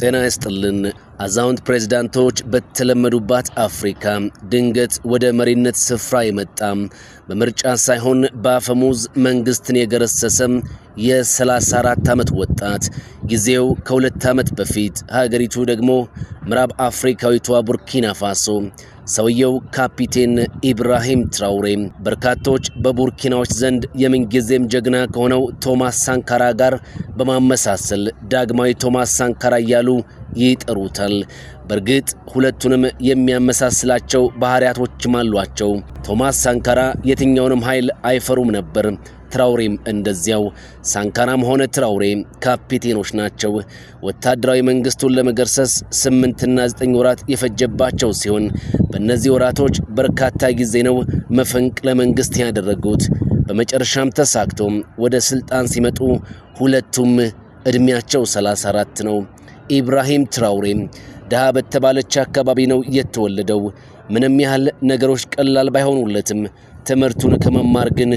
ጤና ይስጥልን። አዛውንት ፕሬዝዳንቶች በተለመዱባት አፍሪካ ድንገት ወደ መሪነት ስፍራ የመጣ በምርጫ ሳይሆን በአፈሙዝ መንግስትን የገረሰሰ የ34 ዓመት ወጣት ጊዜው ከ2 ዓመት በፊት ሀገሪቱ ደግሞ ምዕራብ አፍሪካዊቷ ቡርኪና ፋሶ ሰውየው ካፒቴን ኢብራሂም ትራውሬ በርካቶች በቡርኪናዎች ዘንድ የምንጊዜም ጀግና ከሆነው ቶማስ ሳንካራ ጋር በማመሳሰል ዳግማዊ ቶማስ ሳንካራ ያሉ ይጠሩታል። በርግጥ ሁለቱንም የሚያመሳስላቸው ባህሪያቶችም አሏቸው። ቶማስ ሳንካራ የትኛውንም ኃይል አይፈሩም ነበር። ትራውሬም እንደዚያው። ሳንካራም ሆነ ትራውሬ ካፒቴኖች ናቸው። ወታደራዊ መንግስቱን ለመገርሰስ 8 እና 9 ወራት የፈጀባቸው ሲሆን በእነዚህ ወራቶች በርካታ ጊዜ ነው መፈንቅለ መንግስት ያደረጉት። በመጨረሻም ተሳክቶ ወደ ስልጣን ሲመጡ ሁለቱም እድሜያቸው 34 ነው። ኢብራሂም ትራውሬ ደሃ በተባለች አካባቢ ነው የተወለደው። ምንም ያህል ነገሮች ቀላል ባይሆኑለትም ትምህርቱን ከመማር ግን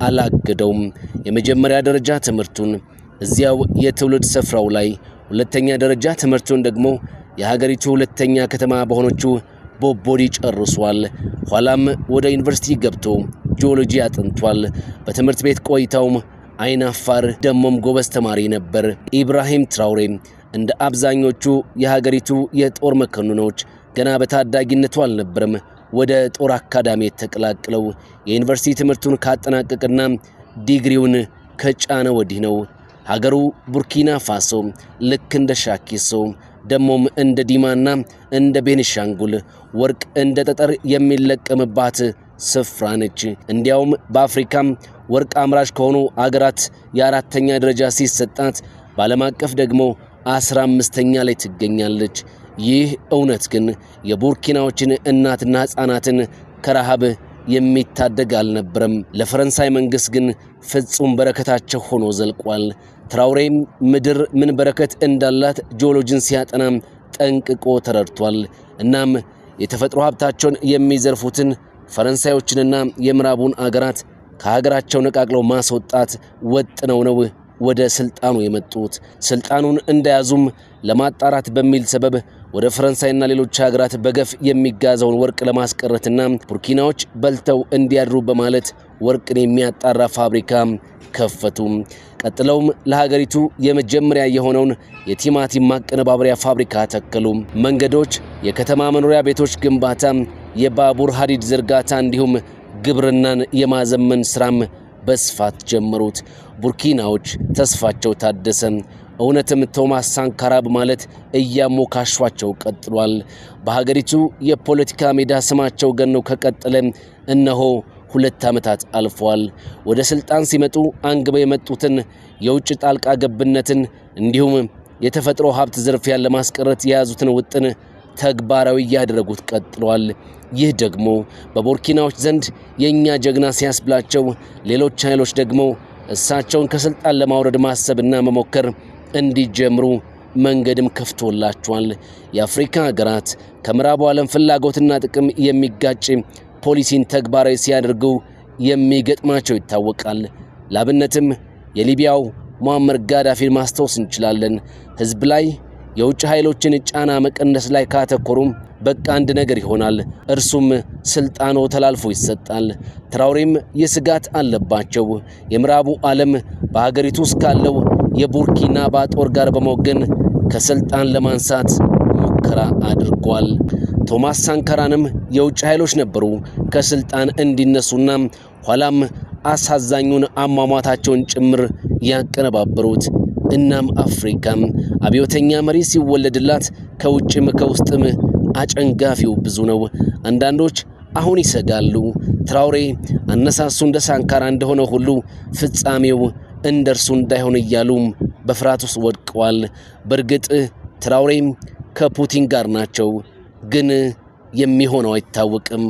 አላገደውም። የመጀመሪያ ደረጃ ትምህርቱን እዚያው የትውልድ ስፍራው ላይ፣ ሁለተኛ ደረጃ ትምህርቱን ደግሞ የሀገሪቱ ሁለተኛ ከተማ በሆነችው ቦቦዲ ጨርሷል። ኋላም ወደ ዩኒቨርሲቲ ገብቶ ጂኦሎጂ አጥንቷል። በትምህርት ቤት ቆይታውም አይናፋር ደሞም ጎበዝ ተማሪ ነበር። ኢብራሂም ትራውሬ እንደ አብዛኞቹ የሀገሪቱ የጦር መኮንኖች ገና በታዳጊነቱ አልነበረም ወደ ጦር አካዳሚ ተቀላቅለው የዩኒቨርሲቲ ትምህርቱን ካጠናቀቀና ዲግሪውን ከጫነ ወዲህ ነው ሀገሩ ቡርኪና ፋሶ ልክ እንደ ሻኪሶ ደሞም እንደ ዲማና እንደ ቤኒሻንጉል ወርቅ እንደ ጠጠር የሚለቀምባት ስፍራ ነች። እንዲያውም በአፍሪካም ወርቅ አምራች ከሆኑ አገራት የአራተኛ ደረጃ ሲሰጣት በዓለም አቀፍ ደግሞ 15ኛ ላይ ትገኛለች። ይህ እውነት ግን የቡርኪናዎችን እናትና ሕፃናትን ከረሃብ የሚታደግ አልነበረም። ለፈረንሳይ መንግስት ግን ፍጹም በረከታቸው ሆኖ ዘልቋል። ትራውሬ ምድር ምን በረከት እንዳላት ጂኦሎጂን ሲያጠና ጠንቅቆ ተረድቷል። እናም የተፈጥሮ ሀብታቸውን የሚዘርፉትን ፈረንሳዮችንና የምዕራቡን አገራት ከሀገራቸው ነቃቅለው ማስወጣት ወጥነው ነው ወደ ስልጣኑ የመጡት። ስልጣኑን እንደያዙም ለማጣራት በሚል ሰበብ ወደ ፈረንሳይና ሌሎች ሀገራት በገፍ የሚጋዛውን ወርቅ ለማስቀረትና ቡርኪናዎች በልተው እንዲያድሩ በማለት ወርቅን የሚያጣራ ፋብሪካ ከፈቱ። ቀጥለውም ለሀገሪቱ የመጀመሪያ የሆነውን የቲማቲም ማቀነባበሪያ ፋብሪካ ተከሉ። መንገዶች፣ የከተማ መኖሪያ ቤቶች ግንባታ፣ የባቡር ሀዲድ ዝርጋታ እንዲሁም ግብርናን የማዘመን ስራም በስፋት ጀመሩት። ቡርኪናዎች ተስፋቸው ታደሰ። እውነትም ቶማስ ሳንካራ በማለት እያሞካሿቸው ቀጥሏል። በሀገሪቱ የፖለቲካ ሜዳ ስማቸው ገነው ከቀጠለ እነሆ 2 ዓመታት አልፈዋል። ወደ ስልጣን ሲመጡ አንግበው የመጡትን የውጭ ጣልቃ ገብነትን እንዲሁም የተፈጥሮ ሀብት ዝርፊያን ለማስቀረት የያዙትን ውጥን ተግባራዊ ያደረጉት ቀጥሏል። ይህ ደግሞ በቡርኪናዎች ዘንድ የኛ ጀግና ሲያስብላቸው፣ ሌሎች ኃይሎች ደግሞ እሳቸውን ከስልጣን ለማውረድ ማሰብና መሞከር እንዲጀምሩ መንገድም ከፍቶላቸዋል። የአፍሪካ ሀገራት ከምዕራቡ ዓለም ፍላጎትና ጥቅም የሚጋጭ ፖሊሲን ተግባራዊ ሲያደርጉ የሚገጥማቸው ይታወቃል። ላብነትም የሊቢያው ሙአመር ጋዳፊን ማስታወስ እንችላለን። ህዝብ ላይ የውጭ ኃይሎችን ጫና መቀነስ ላይ ካተኮሩም በቃ አንድ ነገር ይሆናል፣ እርሱም ስልጣኑ ተላልፎ ይሰጣል። ትራውሬም የስጋት አለባቸው። የምዕራቡ ዓለም በሀገሪቱ ውስጥ ካለው የቡርኪና ጦር ጋር በመወገን ከስልጣን ለማንሳት ሙከራ አድርጓል። ቶማስ ሳንካራንም የውጭ ኃይሎች ነበሩ ከስልጣን እንዲነሱና ኋላም አሳዛኙን አሟሟታቸውን ጭምር ያቀነባበሩት። እናም አፍሪካም አብዮተኛ መሪ ሲወለድላት ከውጭም ከውስጥም አጨንጋፊው ብዙ ነው። አንዳንዶች አሁን ይሰጋሉ። ትራውሬ አነሳሱ እንደ ሳንካራ እንደሆነ ሁሉ ፍጻሜው እንደርሱ እንዳይሆን እያሉ በፍርሃት ውስጥ ወድቀዋል። በእርግጥ ትራውሬ ከፑቲን ጋር ናቸው፣ ግን የሚሆነው አይታወቅም።